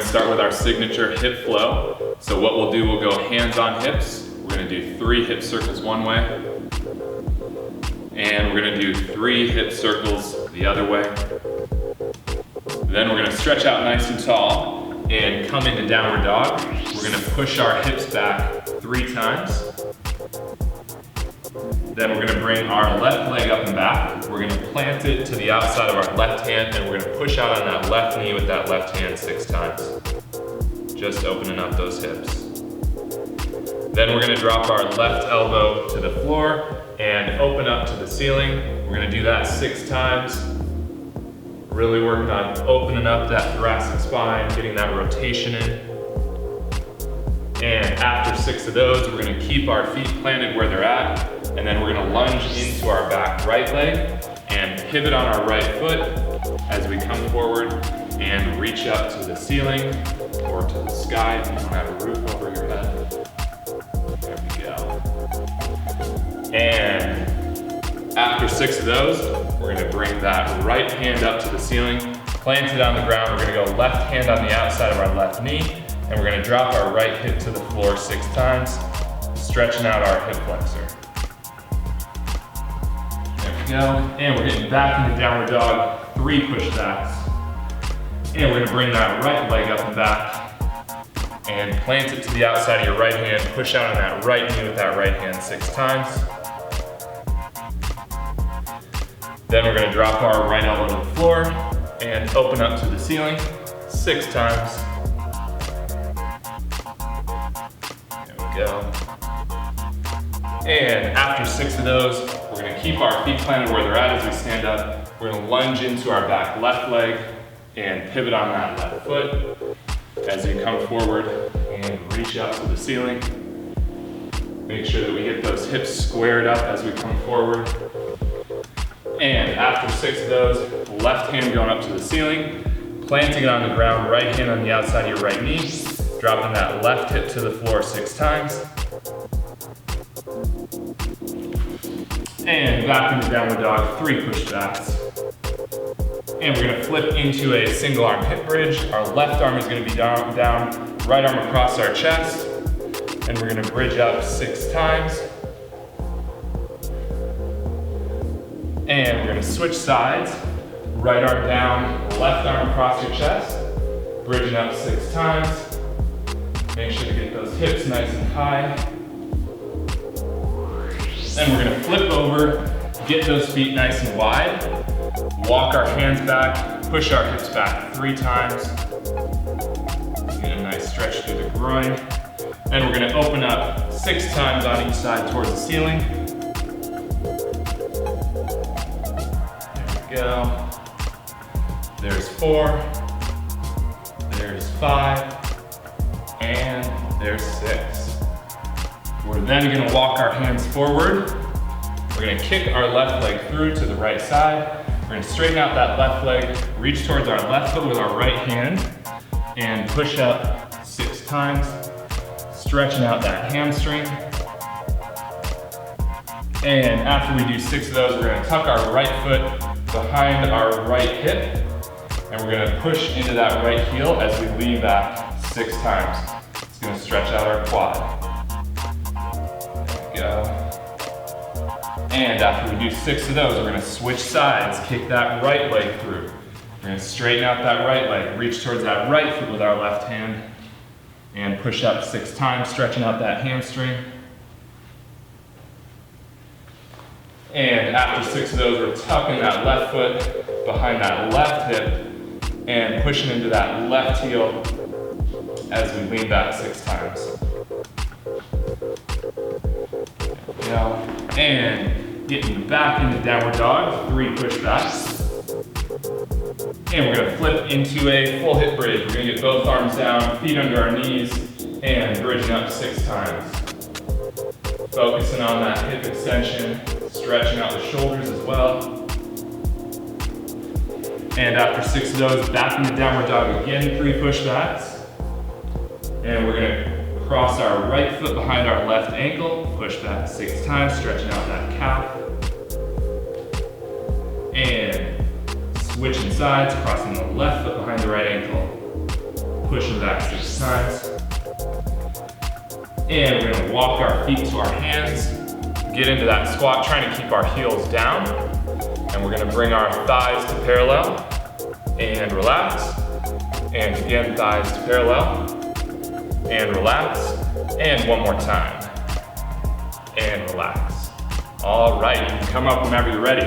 gonna start with our signature hip flow. So what we'll do, we'll go hands on hips. We're gonna do 3 hip circles one way. And we're gonna do 3 hip circles the other way. Then we're gonna stretch out nice and tall and come into downward dog. We're gonna push our hips back 3 times. Then we're gonna bring our left leg up and back. We're gonna plant it to the outside of our left hand and we're gonna push out on that left knee with that left hand 6 times. Just opening up those hips. Then we're gonna drop our left elbow to the floor and open up to the ceiling. We're gonna do that 6 times. Really working on opening up that thoracic spine, getting that rotation in. And after 6 of those, we're gonna keep our feet planted where they're at, and then we're gonna lunge into our back right leg and pivot on our right foot as we come forward and reach up to the ceiling or to the sky if you don't have a roof over your head. There we go. And after 6 of those, we're gonna bring that right hand up to the ceiling, plant it on the ground. We're gonna go left hand on the outside of our left knee, and we're gonna drop our right hip to the floor 6 times, stretching out our hip flexor. There we go. And we're getting back into downward dog, 3 pushbacks. And we're gonna bring that right leg up and back and plant it to the outside of your right hand, push out on that right knee with that right hand 6 times. Then we're gonna drop our right elbow to the floor and open up to the ceiling 6 times. There we go. And after 6 of those, we're gonna keep our feet planted where they're at as we stand up. We're gonna lunge into our back left leg and pivot on that left foot as you come forward and reach up to the ceiling. Make sure that we get those hips squared up as we come forward. And after 6 of those, left hand going up to the ceiling, planting it on the ground, right hand on the outside of your right knee, dropping that left hip to the floor 6 times. And back into downward dog, 3 pushbacks. And we're gonna flip into a single arm hip bridge. Our left arm is gonna be down, right arm across our chest. And we're gonna bridge up 6 times. And we're gonna switch sides. Right arm down, left arm across your chest. Bridging up 6 times. Make sure to get those hips nice and high. Then we're gonna flip over, get those feet nice and wide. Walk our hands back, push our hips back 3 times. Get a nice stretch through the groin. Then we're gonna open up 6 times on each side towards the ceiling. There we go. There's 4, there's 5, and there's 6. We're then gonna walk our hands forward. We're gonna kick our left leg through to the right side. We're gonna straighten out that left leg, reach towards our left foot with our right hand, and push up 6 times, stretching out that hamstring. And after we do 6 of those, we're gonna tuck our right foot behind our right hip, and we're gonna push into that right heel as we lean back 6 times. It's gonna stretch out our quad. There we go. And after we do 6 of those, we're gonna switch sides, kick that right leg through. We're gonna straighten out that right leg, reach towards that right foot with our left hand, and push up 6 times, stretching out that hamstring. And after 6 of those, we're tucking that left foot behind that left hip and pushing into that left heel as we lean back 6 times. There we go. And getting back into downward dog, 3 pushbacks. And we're gonna flip into a full hip bridge. We're gonna get both arms down, feet under our knees, and bridging up 6 times. Focusing on that hip extension, stretching out the shoulders as well. And after 6 of those, back into downward dog again, 3 pushbacks. And we're gonna cross our right foot behind our left ankle, push back 6 times, stretching out that calf. And switching sides, crossing the left foot behind the right ankle, pushing back 6 times. And we're gonna walk our feet to our hands, get into that squat, trying to keep our heels down. And we're gonna bring our thighs to parallel and relax. And again, thighs to parallel and relax. And one more time. And relax. All right, you can come up whenever you're ready.